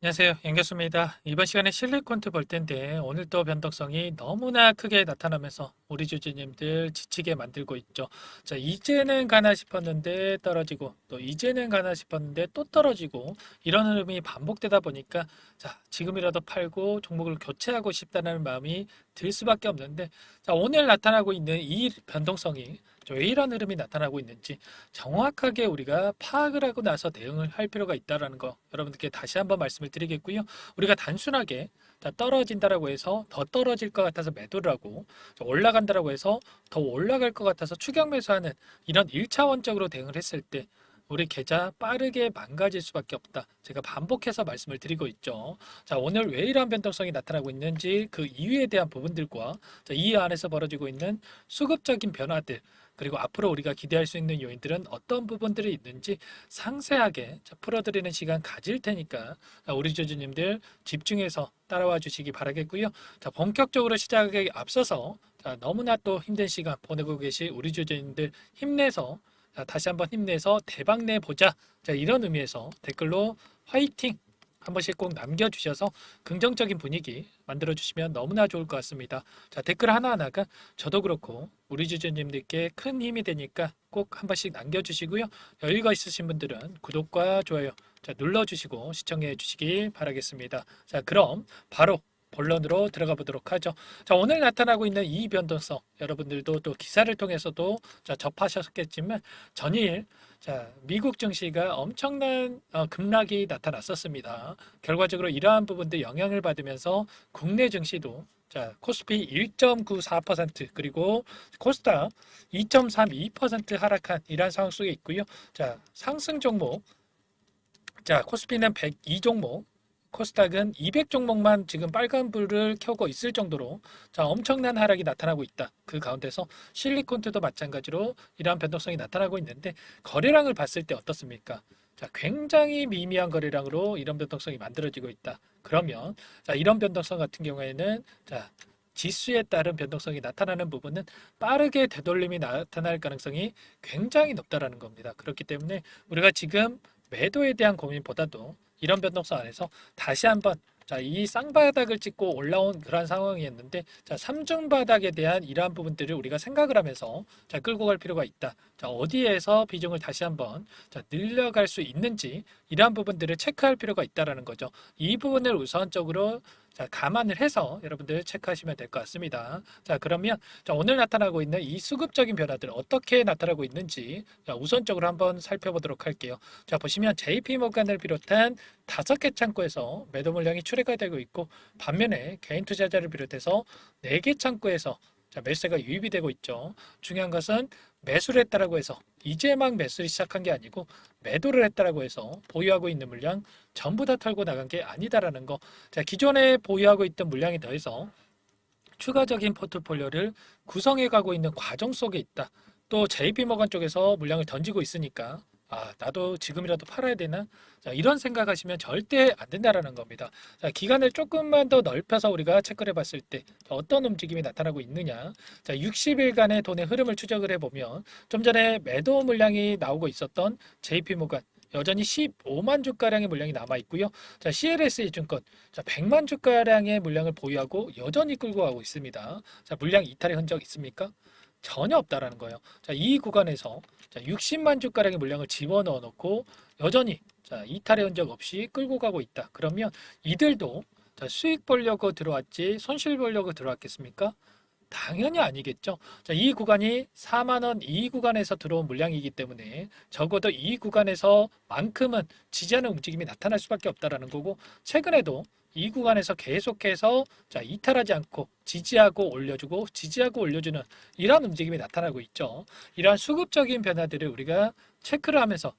안녕하세요. 연결수입니다. 이번 시간에 실리콘트 볼 텐데 오늘 또 변동성이 너무나 크게 나타나면서 우리 주주님들 지치게 만들고 있죠. 자, 이제는 가나 싶었는데 떨어지고 또 이제는 가나 싶었는데 또 떨어지고 이런 흐름이 반복되다 보니까 자, 지금이라도 팔고 종목을 교체하고 싶다는 마음이 들 수밖에 없는데 자, 오늘 나타나고 있는 이 변동성이 왜 이런 흐름이 나타나고 있는지 정확하게 우리가 파악을 하고 나서 대응을 할 필요가 있다라는 거 여러분들께 다시 한번 말씀을 드리겠고요. 우리가 단순하게 떨어진다라고 해서 더 떨어질 것 같아서 매도를 하고 올라간다라고 해서 더 올라갈 것 같아서 추격 매수하는 이런 일차원적으로 대응을 했을 때 우리 계좌 빠르게 망가질 수밖에 없다. 제가 반복해서 말씀을 드리고 있죠. 자, 오늘 왜 이러한 변동성이 나타나고 있는지 그 이유에 대한 부분들과 자, 이 안에서 벌어지고 있는 수급적인 변화들 그리고 앞으로 우리가 기대할 수 있는 요인들은 어떤 부분들이 있는지 상세하게 풀어드리는 시간 가질 테니까 우리 주주님들 집중해서 따라와 주시기 바라겠고요. 자, 본격적으로 시작에 앞서서 자, 너무나 또 힘든 시간 보내고 계신 우리 주주님들 힘내서 자, 다시 한번 힘내서 대박 내보자. 자, 이런 의미에서 댓글로 화이팅! 한 번씩 꼭 남겨주셔서 긍정적인 분위기 만들어주시면 너무나 좋을 것 같습니다. 자, 댓글 하나하나가 저도 그렇고 우리 주주님들께 큰 힘이 되니까 꼭 한 번씩 남겨주시고요. 여유가 있으신 분들은 구독과 좋아요 자, 눌러주시고 시청해 주시기 바라겠습니다. 자, 그럼 바로 본론으로 들어가 보도록 하죠. 자, 오늘 나타나고 있는 이 변동성 여러분들도 또 기사를 통해서도 자, 접하셨겠지만 전일 자, 미국 증시가 엄청난 급락이 나타났었습니다. 결과적으로 이러한 부분들 영향을 받으면서 국내 증시도 자, 코스피 1.94% 그리고 코스닥 2.32% 하락한 이러한 상황 속에 있고요. 자, 상승 종목 자, 코스피는 102 종목, 코스닥은 200 종목만 지금 빨간불을 켜고 있을 정도로 자, 엄청난 하락이 나타나고 있다. 그 가운데서 실리콘트도 마찬가지로 이러한 변동성이 나타나고 있는데 거래량을 봤을 때 어떻습니까? 자, 굉장히 미미한 거래량으로 이런 변동성이 만들어지고 있다. 그러면 자, 이런 변동성 같은 경우에는 자, 지수에 따른 변동성이 나타나는 부분은 빠르게 되돌림이 나타날 가능성이 굉장히 높다라는 겁니다. 그렇기 때문에 우리가 지금 매도에 대한 고민보다도 이런 변동성 안에서 다시 한번 자, 이 쌍바닥을 찍고 올라온 그런 상황이었는데 자, 삼중바닥에 대한 이러한 부분들을 우리가 생각을 하면서 자, 끌고 갈 필요가 있다. 자, 어디에서 비중을 다시 한번 자, 늘려갈 수 있는지 이러한 부분들을 체크할 필요가 있다라는 거죠. 이 부분을 우선적으로 자, 감안을 해서 여러분들 체크하시면 될 것 같습니다. 자, 그러면 자, 오늘 나타나고 있는 이 수급적인 변화들 어떻게 나타나고 있는지 자, 우선적으로 한번 살펴보도록 할게요. 자, 보시면 JP모간을 비롯한 5개 창구에서 매도 물량이 출회가 되고 있고 반면에 개인 투자자를 비롯해서 4개 창구에서 자, 매수세가 유입이 되고 있죠. 중요한 것은 매수를 했다라고 해서 이제 막 매수를 시작한 게 아니고 매도를 했다라고 해서 보유하고 있는 물량 전부 다 털고 나간 게 아니다라는 거. 자, 기존에 보유하고 있던 물량에 더해서 추가적인 포트폴리오를 구성해 가고 있는 과정 속에 있다. 또 JP모건 쪽에서 물량을 던지고 있으니까 아, 나도 지금이라도 팔아야 되나? 자, 이런 생각하시면 절대 안 된다라는 겁니다. 자, 기간을 조금만 더 넓혀서 우리가 체크를 해봤을 때 어떤 움직임이 나타나고 있느냐? 자, 60일간의 돈의 흐름을 추적을 해보면 좀 전에 매도 물량이 나오고 있었던 JP모건 여전히 15만 주가량의 물량이 남아 있고요. 자, CLSA 증권 자, 100만 주가량의 물량을 보유하고 여전히 끌고 가고 있습니다. 자, 물량 이탈의 흔적 있습니까? 전혀 없다라는 거예요. 자, 이 구간에서 자, 60만 주가량의 물량을 집어넣어 놓고 여전히 자, 이탈의 흔적 없이 끌고 가고 있다. 그러면 이들도 자, 수익 보려고 들어왔지 손실 보려고 들어왔겠습니까? 당연히 아니겠죠. 자, 이 구간이 4만 원 이 구간에서 들어온 물량이기 때문에 적어도 이 구간에서만큼은 지지하는 움직임이 나타날 수밖에 없다라는 거고 최근에도 이 구간에서 계속해서 자, 이탈하지 않고 지지하고 올려주고 지지하고 올려주는 이런 움직임이 나타나고 있죠. 이러한 수급적인 변화들을 우리가 체크를 하면서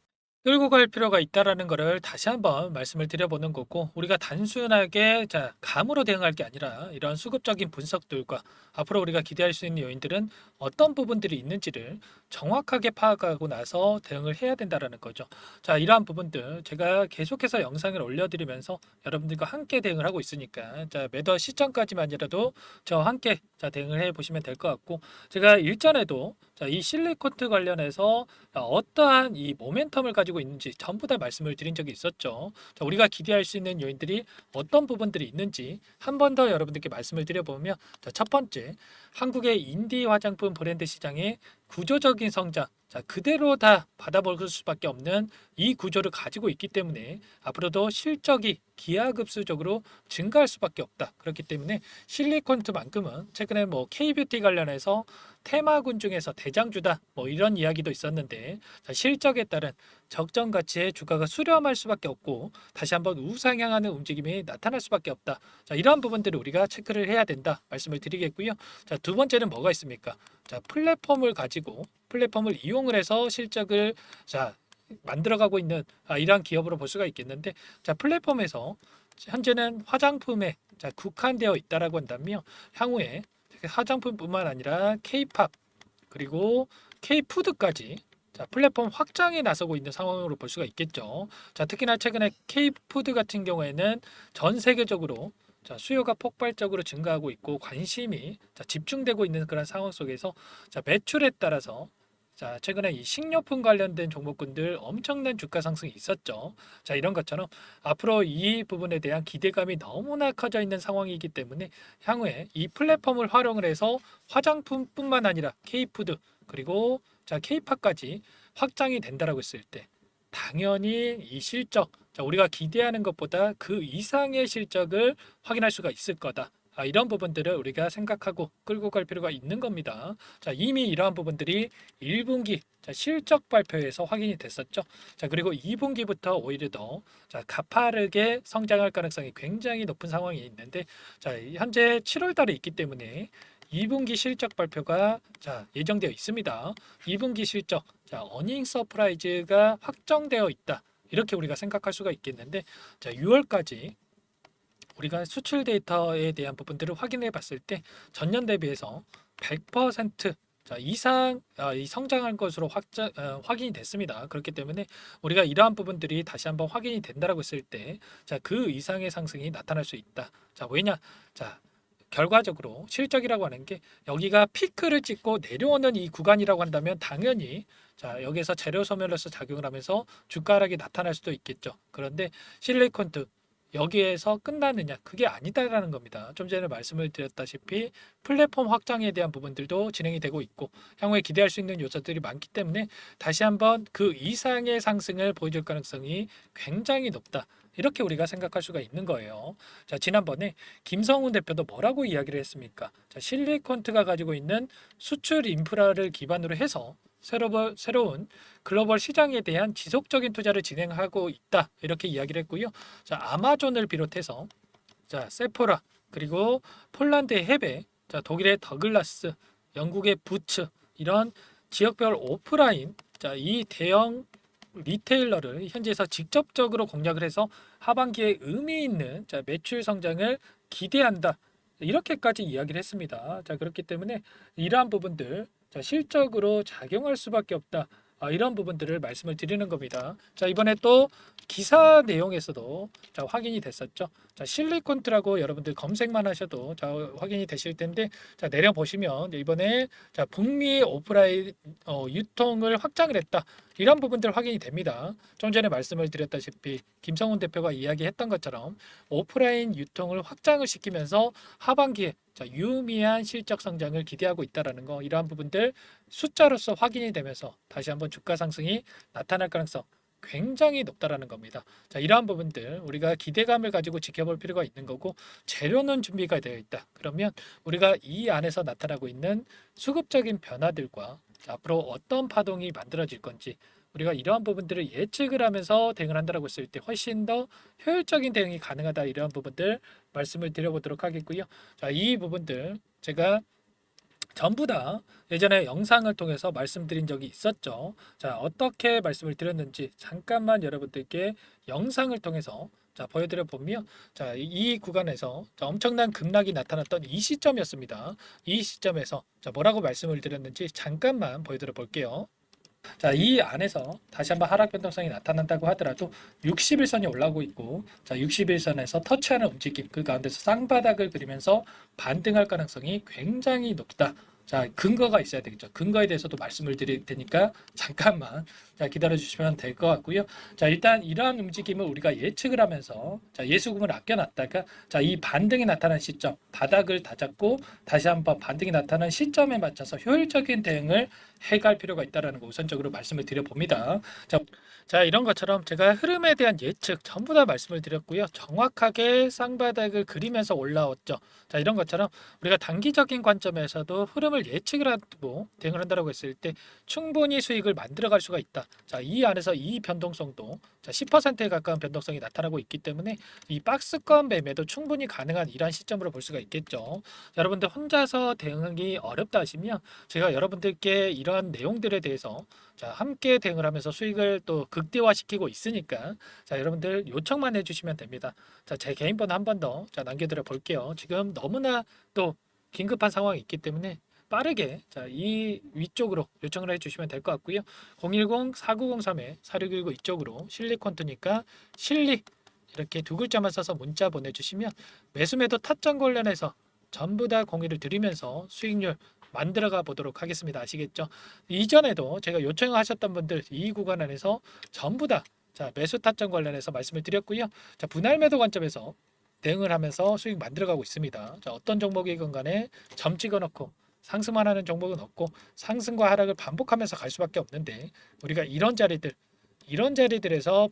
끌고 갈 필요가 있다라는 거를 다시 한번 말씀을 드려보는 거고 우리가 단순하게 자, 감으로 대응할 게 아니라 이런 수급적인 분석들과 앞으로 우리가 기대할 수 있는 요인들은 어떤 부분들이 있는지를 정확하게 파악하고 나서 대응을 해야 된다라는 거죠. 자, 이러한 부분들 제가 계속해서 영상을 올려드리면서 여러분들과 함께 대응을 하고 있으니까 자, 매도 시점까지만이라도 저와 함께 자, 대응을 해 보시면 될 것 같고 제가 일전에도 자, 이 실리콘트 관련해서 어떠한 이 모멘텀을 가지고 가지고 있는지 전부 다 말씀을 드린 적이 있었죠. 자, 우리가 기대할 수 있는 요인들이 어떤 부분들이 있는지 한 번 더 여러분들께 말씀을 드려보면, 자, 첫 번째, 한국의 인디 화장품 브랜드 시장의 구조적인 성장, 자, 그대로 다 받아먹을 수밖에 없는 이 구조를 가지고 있기 때문에 앞으로도 실적이 기하급수적으로 증가할 수밖에 없다. 그렇기 때문에 실리콘트만큼은 최근에 뭐 K뷰티 관련해서 테마군 중에서 대장주다 뭐 이런 이야기도 있었는데, 자, 실적에 따른 적정 가치의 주가가 수렴할 수밖에 없고 다시 한번 우상향하는 움직임이 나타날 수밖에 없다. 자, 이러한 부분들을 우리가 체크를 해야 된다 말씀을 드리겠고요. 자, 두 번째는 뭐가 있습니까? 자, 플랫폼을 이용을 해서 실적을 만들어가고 있는 이러한 기업으로 볼 수가 있겠는데, 자, 플랫폼에서 현재는 화장품에 국한되어 있다라고 한다면 향후에 화장품뿐만 아니라 K-팝 그리고 K-푸드까지 플랫폼 확장에 나서고 있는 상황으로 볼 수가 있겠죠. 자, 특히나 최근에 K-푸드 같은 경우에는 전 세계적으로 수요가 폭발적으로 증가하고 있고 관심이 집중되고 있는 그런 상황 속에서 매출에 따라서 최근에 이 식료품 관련된 종목군들 엄청난 주가 상승이 있었죠. 자, 이런 것처럼 앞으로 이 부분에 대한 기대감이 너무나 커져 있는 상황이기 때문에 향후에 이 플랫폼을 활용을 해서 화장품뿐만 아니라 K푸드 그리고 K팝까지 확장이 된다라고 했을 때 당연히 이 실적, 우리가 기대하는 것보다 그 이상의 실적을 확인할 수가 있을 거다. 이런 부분들을 우리가 생각하고 끌고 갈 필요가 있는 겁니다. 자, 이미 이러한 부분들이 1분기 실적 발표에서 확인이 됐었죠. 자, 그리고 2분기부터 오히려 더 가파르게 성장할 가능성이 굉장히 높은 상황이 있는데, 자, 현재 7월 달에 있기 때문에 2분기 실적 발표가 예정되어 있습니다. 2분기 실적, 어닝 서프라이즈가 확정되어 있다. 이렇게 우리가 생각할 수가 있겠는데, 자, 6월까지 우리가 수출 데이터에 대한 부분들을 확인해 봤을 때 전년 대비해서 100% 이상 이 성장한 것으로 확인이 됐습니다. 그렇기 때문에 우리가 이러한 부분들이 다시 한번 확인이 된다라고 했을 때 그 이상의 상승이 나타날 수 있다. 왜냐? 결과적으로 실적이라고 하는 게 여기가 피크를 찍고 내려오는 이 구간이라고 한다면 당연히 여기서 재료 소멸로서 작용을 하면서 주가 하락이 나타날 수도 있겠죠. 그런데 실리콘트 여기에서 끝나느냐? 그게 아니다라는 겁니다. 좀 전에 말씀을 드렸다시피 플랫폼 확장에 대한 부분들도 진행이 되고 있고 향후에 기대할 수 있는 요소들이 많기 때문에 다시 한번 그 이상의 상승을 보여줄 가능성이 굉장히 높다. 이렇게 우리가 생각할 수가 있는 거예요. 자, 지난번에 김성훈 대표도 뭐라고 이야기를 했습니까? 자, 실리콘트가 가지고 있는 수출 인프라를 기반으로 해서 새로운 글로벌 시장에 대한 지속적인 투자를 진행하고 있다. 이렇게 이야기를 했고요. 자, 아마존을 비롯해서 세포라 그리고 폴란드의 헤베, 독일의 더글라스, 영국의 부츠 이런 지역별 오프라인 이 대형 리테일러를 현지에서 직접적으로 공략을 해서 하반기에 의미 있는 매출 성장을 기대한다. 이렇게까지 이야기를 했습니다. 그렇기 때문에 이러한 부분들 실적으로 작용할 수밖에 없다. 이런 부분들을 말씀을 드리는 겁니다. 이번에 또 기사 내용에서도 확인이 됐었죠. 실리콘트라고 여러분들 검색만 하셔도 확인이 되실 텐데, 내려보시면 이번에 북미 오프라인 유통을 확장을 했다. 이런 부분들 확인이 됩니다. 좀 전에 말씀을 드렸다시피 김성훈 대표가 이야기했던 것처럼 오프라인 유통을 확장을 시키면서 하반기에 유의미한 실적 성장을 기대하고 있다라는 거, 이러한 부분들 숫자로서 확인이 되면서 다시 한번 주가 상승이 나타날 가능성 굉장히 높다라는 겁니다. 이러한 부분들 우리가 기대감을 가지고 지켜볼 필요가 있는 거고, 재료는 준비가 되어 있다. 그러면 우리가 이 안에서 나타나고 있는 수급적인 변화들과 앞으로 어떤 파동이 만들어질 건지 우리가 이러한 부분들을 예측을 하면서 대응을 한다고 했을 때 훨씬 더 효율적인 대응이 가능하다. 이러한 부분들 말씀을 드려보도록 하겠고요. 이 부분들 제가 전부 다 예전에 영상을 통해서 말씀드린 적이 있었죠. 어떻게 말씀을 드렸는지 잠깐만 여러분들께 영상을 통해서 보여드려 보면, 이 구간에서 엄청난 급락이 나타났던 이 시점이었습니다. 이 시점에서 뭐라고 말씀을 드렸는지 잠깐만 보여드려 볼게요. 이 안에서 다시 한번 하락 변동성이 나타난다고 하더라도 60일선이 올라오고 있고, 60일선에서 터치하는 움직임, 그 가운데서 쌍바닥을 그리면서 반등할 가능성이 굉장히 높다. 자, 근거가 있어야 되겠죠. 근거에 대해서도 말씀을 드릴 테니까 잠깐만 자, 기다려 주시면 될 것 같고요. 자, 일단 이러한 움직임을 우리가 예측을 하면서 자, 예수금을 아껴놨다가 자, 이 반등이 나타난 시점, 바닥을 다잡고 다시 한번 반등이 나타난 시점에 맞춰서 효율적인 대응을 해갈 필요가 있다는 거 우선적으로 말씀을 드려봅니다. 자, 자, 이런 것처럼 제가 흐름에 대한 예측 전부 다 말씀을 드렸고요. 정확하게 쌍바닥을 그리면서 올라왔죠. 자, 이런 것처럼 우리가 단기적인 관점에서도 흐름을 예측을 하고 대응을 한다고 했을 때 충분히 수익을 만들어갈 수가 있다. 자, 이 안에서 이 변동성도 자, 10%에 가까운 변동성이 나타나고 있기 때문에 이 박스권 매매도 충분히 가능한 이러한 시점으로 볼 수가 있겠죠. 자, 여러분들 혼자서 대응하기 어렵다 하시면 제가 여러분들께 이러한 내용들에 대해서 자, 함께 대응을 하면서 수익을 또 극대화시키고 있으니까 자, 여러분들 요청만 해주시면 됩니다. 자, 제 개인 번호 한 번 더 남겨드려 볼게요. 지금 너무나 또 긴급한 상황이 있기 때문에 빠르게 자, 이 위쪽으로 요청을 해주시면 될 것 같고요. 010-4903-4619 이쪽으로 실리콘트니까 실리 이렇게 두 글자만 써서 문자 보내주시면 매수매도 타점 관련해서 전부 다 공유를 드리면서 수익률 만들어가 보도록 하겠습니다. 아시겠죠? 이전에도 제가 요청하셨던 분들 이 구간 안에서 전부 다 자, 매수 타점 관련해서 말씀을 드렸고요. 자, 분할 매도 관점에서 대응을 하면서 수익 만들어가고 있습니다. 자, 어떤 종목이건 간에 점 찍어놓고 상승만 하는 종목은 없고 상승과 하락을 반복하면서 갈 수밖에 없는데 우리가 이런 자리들에서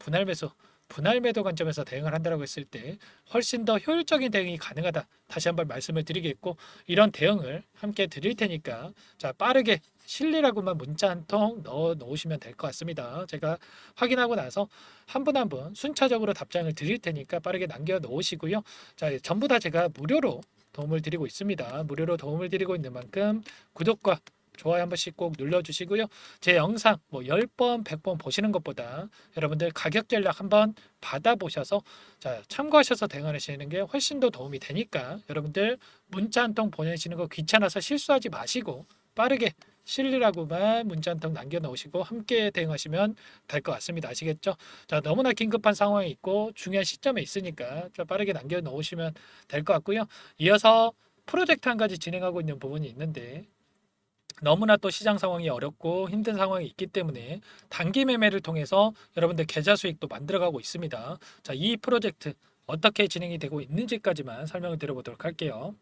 분할 매도 관점에서 대응을 한다고 했을 때 훨씬 더 효율적인 대응이 가능하다. 다시 한번 말씀을 드리겠고 이런 대응을 함께 드릴 테니까 자, 빠르게 실리라고만 문자 한 통 넣어 놓으시면 될 것 같습니다. 제가 확인하고 나서 한 분 한 분 순차적으로 답장을 드릴 테니까 빠르게 남겨 놓으시고요. 자, 전부 다 제가 무료로 도움을 드리고 있습니다. 무료로 도움을 드리고 있는 만큼 구독과 좋아요 한 번씩 꼭 눌러주시고요. 제 영상 뭐 10번, 100번 보시는 것보다 여러분들 가격 전략 한번 받아보셔서 자, 참고하셔서 대응하시는 게 훨씬 더 도움이 되니까 여러분들 문자 한 통 보내시는 거 귀찮아서 실수하지 마시고 빠르게 실리라고만 문자 한 통 남겨놓으시고 함께 대응하시면 될 것 같습니다. 아시겠죠? 자, 너무나 긴급한 상황이 있고 중요한 시점에 있으니까 좀 빠르게 남겨놓으시면 될 것 같고요. 이어서 프로젝트 한 가지 진행하고 있는 부분이 있는데 너무나 또 시장 상황이 어렵고 힘든 상황이 있기 때문에 단기 매매를 통해서 여러분들 계좌 수익도 만들어가고 있습니다. 자, 이 프로젝트 어떻게 진행이 되고 있는지까지만 설명을 드려보도록 할게요.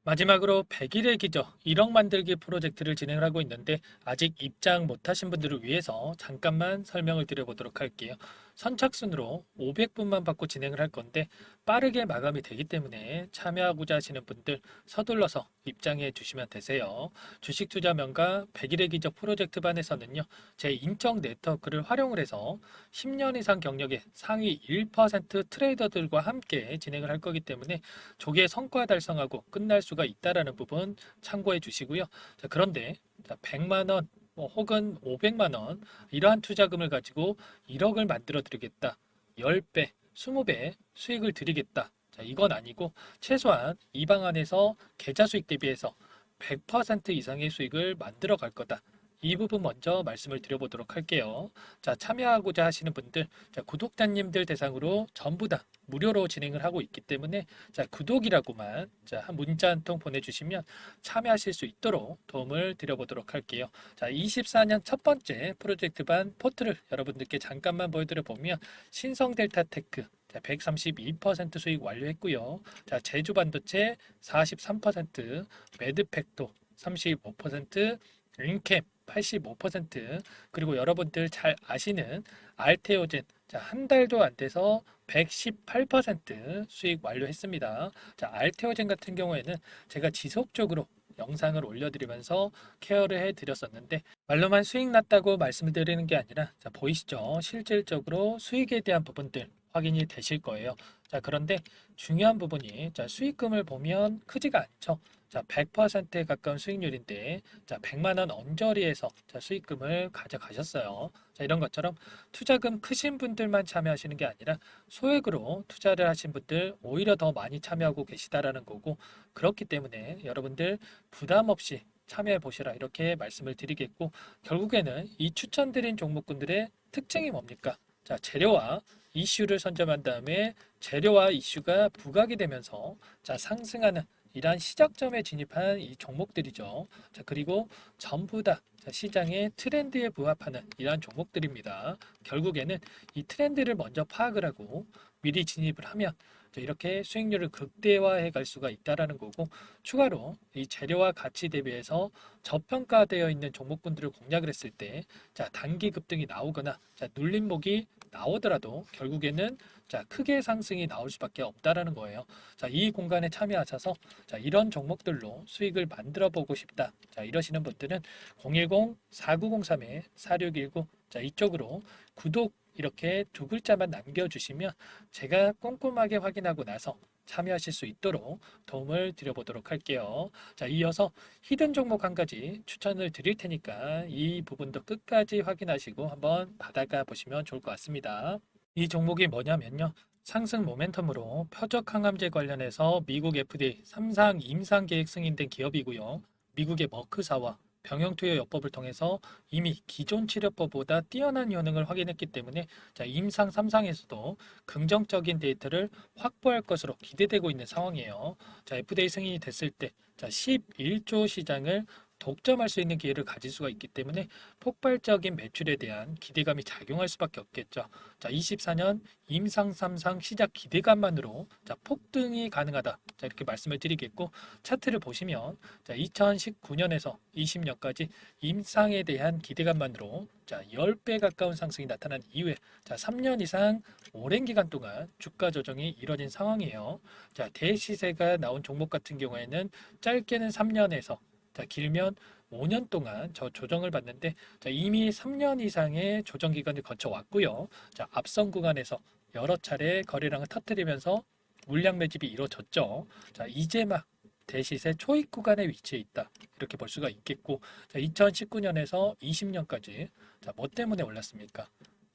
마지막으로 100일의 기적 1억 만들기 프로젝트를 진행을 하고 있는데 아직 입장 못하신 분들을 위해서 잠깐만 설명을 드려보도록 할게요. 선착순으로 500분만 받고 진행을 할 건데 빠르게 마감이 되기 때문에 참여하고자 하시는 분들 서둘러서 입장해 주시면 되세요. 주식투자명가 100일의 기적 프로젝트 반에서는요. 제 인적 네트워크를 활용을 해서 10년 이상 경력의 상위 1% 트레이더들과 함께 진행을 할 거기 때문에 조기에 성과 달성하고 끝날 수가 있다라는 부분 참고해 주시고요. 자, 그런데 100만 원 혹은 500만 원 이러한 투자금을 가지고 1억을 만들어 드리겠다. 10배, 20배 수익을 드리겠다. 자, 이건 아니고 최소한 이 방안에서 계좌 수익 대비해서 100% 이상의 수익을 만들어 갈 거다. 이 부분 먼저 말씀을 드려보도록 할게요. 자, 참여하고자 하시는 분들, 자, 구독자님들 대상으로 전부 다 무료로 진행을 하고 있기 때문에 자, 구독이라고만 자, 한 문자 한 통 보내주시면 참여하실 수 있도록 도움을 드려보도록 할게요. 자, 24년 첫 번째 프로젝트 반 포트를 여러분들께 잠깐만 보여드려 보면 신성 델타 테크 132% 수익 완료했고요. 자, 제주 반도체 43%, 매드팩도 35%, 링캠 85%, 그리고 여러분들 잘 아시는 알테오젠 자, 한 달도 안 돼서 118% 수익 완료했습니다. 자, 알테오젠 같은 경우에는 제가 지속적으로 영상을 올려드리면서 케어를 해드렸었는데 말로만 수익 났다고 말씀을 드리는 게 아니라 자, 보이시죠? 실질적으로 수익에 대한 부분들 확인이 되실 거예요. 자, 그런데 중요한 부분이 자, 수익금을 보면 크지가 않죠. 자, 100%에 가까운 수익률인데 자, 100만 원 언저리에서 자, 수익금을 가져가셨어요. 자, 이런 것처럼 투자금 크신 분들만 참여하시는 게 아니라 소액으로 투자를 하신 분들 오히려 더 많이 참여하고 계시다라는 거고 그렇기 때문에 여러분들 부담 없이 참여해 보시라 이렇게 말씀을 드리겠고 결국에는 이 추천드린 종목군들의 특징이 뭡니까? 자, 재료와 이슈를 선점한 다음에 재료와 이슈가 부각이 되면서 자, 상승하는 이러한 시작점에 진입한 이 종목들이죠. 자, 그리고 전부 다 자, 시장의 트렌드에 부합하는 이러한 종목들입니다. 결국에는 이 트렌드를 먼저 파악을 하고 미리 진입을 하면 자, 이렇게 수익률을 극대화해 갈 수가 있다라는 거고, 추가로 이 재료와 가치 대비해서 저평가되어 있는 종목군들을 공략을 했을 때 자, 단기 급등이 나오거나 자, 눌림목이 나오더라도 결국에는 자, 크게 상승이 나올 수밖에 없다라는 거예요. 자, 이 공간에 참여하셔서 자, 이런 종목들로 수익을 만들어 보고 싶다. 자, 이러시는 분들은 010-4903-4619 자, 이쪽으로 구독 이렇게 두 글자만 남겨주시면 제가 꼼꼼하게 확인하고 나서 참여하실 수 있도록 도움을 드려보도록 할게요. 자, 이어서 히든 종목 한 가지 추천을 드릴 테니까 이 부분도 끝까지 확인하시고 한번 받아가 보시면 좋을 것 같습니다. 이 종목이 뭐냐면요. 상승 모멘텀으로 표적 항암제 관련해서 미국 FDA 3상 임상 계획 승인된 기업이고요. 미국의 머크사와 병용투여 요법을 통해서 이미 기존 치료법보다 뛰어난 효능을 확인했기 때문에 자, 임상 3상에서도 긍정적인 데이터를 확보할 것으로 기대되고 있는 상황이에요. 자, FDA 승인이 됐을 때 자, 11조 시장을 독점할 수 있는 기회를 가질 수가 있기 때문에 폭발적인 매출에 대한 기대감이 작용할 수밖에 없겠죠. 자, 24년 임상 3상 시작 기대감만으로 자, 폭등이 가능하다. 자, 이렇게 말씀을 드리겠고, 차트를 보시면 자, 2019년에서 20년까지 임상에 대한 기대감만으로 자, 10배 가까운 상승이 나타난 이후에 자, 3년 이상 오랜 기간 동안 주가 조정이 이뤄진 상황이에요. 자, 대시세가 나온 종목 같은 경우에는 짧게는 3년에서 자, 길면 5년 동안 저 조정을 받는데 자, 이미 3년 이상의 조정 기간을 거쳐왔고요. 자, 앞선 구간에서 여러 차례 거래량을 터뜨리면서 물량 매집이 이루어졌죠. 자, 이제 막 대시세 초입 구간에 위치해 있다. 이렇게 볼 수가 있겠고, 자, 2019년에서 20년까지 자, 뭐 때문에 올랐습니까?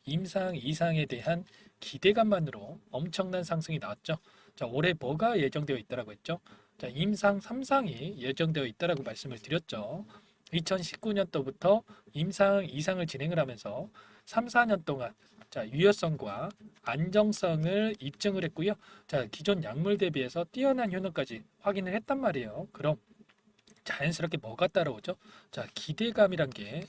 임상 이상에 대한 기대감만으로 엄청난 상승이 나왔죠. 자, 올해 뭐가 예정되어 있다라고 했죠? 자, 임상 3상이 예정되어 있다라고 말씀을 드렸죠. 2019년도부터 임상 2상을 진행을 하면서 3, 4년 동안 자, 유효성과 안정성을 입증을 했고요. 자, 기존 약물 대비해서 뛰어난 효능까지 확인을 했단 말이에요. 그럼 자연스럽게 뭐가 따라오죠? 자, 기대감이란 게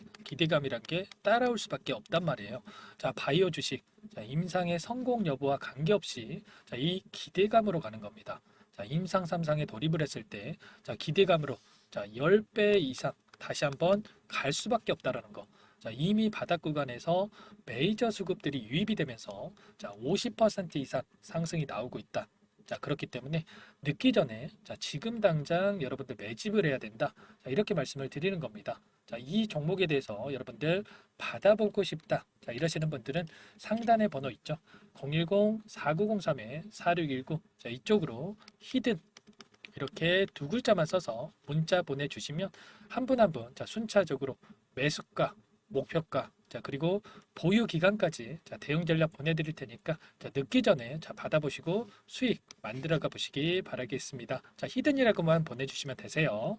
따라올 수밖에 없단 말이에요. 자, 바이오 주식, 자, 임상의 성공 여부와 관계없이 자, 이 기대감으로 가는 겁니다. 자, 임상 3상에 돌입을 했을 때, 자, 기대감으로 자, 10배 이상 다시 한번 갈 수밖에 없다라는 거. 자, 이미 바닥 구간에서 메이저 수급들이 유입이 되면서 자, 50% 이상 상승이 나오고 있다. 자, 그렇기 때문에 늦기 전에 자, 지금 당장 여러분들 매집을 해야 된다. 자, 이렇게 말씀을 드리는 겁니다. 자, 이 종목에 대해서 여러분들 받아보고 싶다. 자, 이러시는 분들은 상단에 번호 있죠. 010-4903-4619. 자, 이쪽으로 히든 이렇게 두 글자만 써서 문자 보내주시면 한 분 한 분 자, 순차적으로 매수가, 목표가, 자, 그리고 보유 기간까지 자, 대응 전략 보내드릴 테니까 자, 늦기 전에 자, 받아보시고 수익 만들어가 보시기 바라겠습니다. 자, 히든이라고만 보내주시면 되세요.